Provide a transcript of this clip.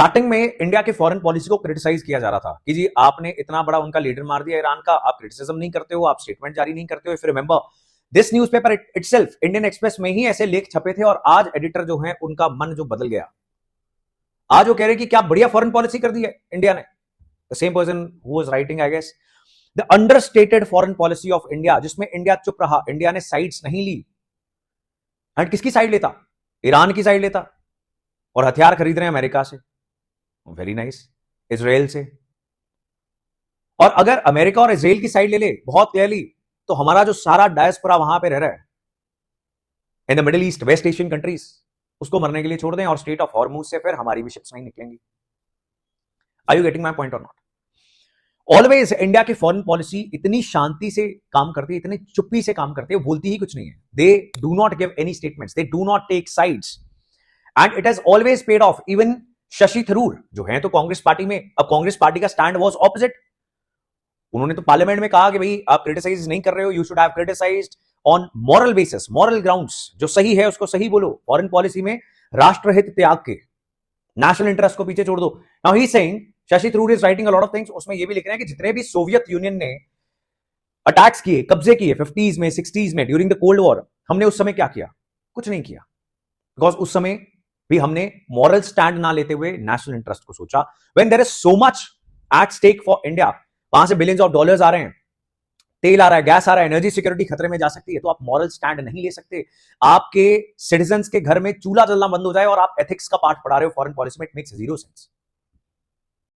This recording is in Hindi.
स्टार्टिंग में इंडिया के फॉरेन पॉलिसी को क्रिटिसाइज किया जा रहा था कि जी आपने इतना बड़ा उनका लीडर मार दिया ईरान का, आप क्रिटिसिज्म नहीं करते हो, आप स्टेटमेंट जारी नहीं करते हो। If you remember this newspaper itself, Indian express में ही ऐसे लेख छपे थे और आज एडिटर जो है उनका मन जो बदल गया, आज वो कह रहे कि क्या बढ़िया फॉरेन पॉलिसी कर दी है इंडिया ने। The same person who was writing I guess the understated foreign policy of India, जिसमें इंडिया चुप रहा, इंडिया ने साइड्स नहीं ली। एंड किसकी साइड लेता? ईरान की साइड लेता, और हथियार खरीद रहे हैं अमेरिका से, वेरी नाइस, इजराइल से। और अगर अमेरिका और इजराइल की साइड ले ले बहुत क्लियरली, तो हमारा जो सारा डायस्पोरा वहां पे रह रहा है in the Middle East, West Asian countries, उसको मरने के लिए छोड़ दें और स्ट्रेट ऑफ हॉर्मुज से फिर हमारी भी शिप्स नहीं निकलेंगी। Are you getting my point और नॉट? ऑलवेज इंडिया की फॉरेन पॉलिसी इतनी शांति से काम करती है, इतनी चुप्पी से काम करती है, बोलती ही कुछ नहीं है। They do not give any statements, they do not take sides, and it has always paid off. Even Shashi Tharoor जो है तो कांग्रेस पार्टी में, अब कांग्रेस पार्टी का स्टैंड वाज ऑपोजिट। उन्होंने तो पार्लियामेंट में कहा कि भाई आप क्रिटिसाइज नहीं कर रहे हो, you should have criticised on moral basis, moral grounds, जो सही है उसको सही बोलो। फॉरेन पॉलिसी में राष्ट्रहित त्याग के, नेशनल इंटरेस्ट को पीछे छोड़ दो। Now he is saying, Shashi Tharoor is writing a lot of things, उसमें ये भी लिख रहे हैं कि जितने भी सोवियत यूनियन ने अटैक्स किए, कब्जे किए 50s में, 60s में, ड्यूरिंग द कोल्ड वॉर, हमने उस समय क्या किया? कुछ नहीं किया, बिकॉज उस समय भी हमने मॉरल स्टैंड ना लेते हुए नेशनल इंटरेस्ट को सोचा। When there is so much at stake for India, वहां से बिलियंस ऑफ डॉलर्स आ रहे हैं, तेल आ रहा है, गैस आ रहा है, एनर्जी सिक्योरिटी खतरे में जा सकती है, तो आप मॉरल स्टैंड नहीं ले सकते। आपके सिटीजंस के घर में चूल्हा जलना बंद हो जाए और आप एथिक्स का पाठ पढ़ा रहे हो फॉरेन पॉलिसी में, इट मेक्स जीरो सेंस।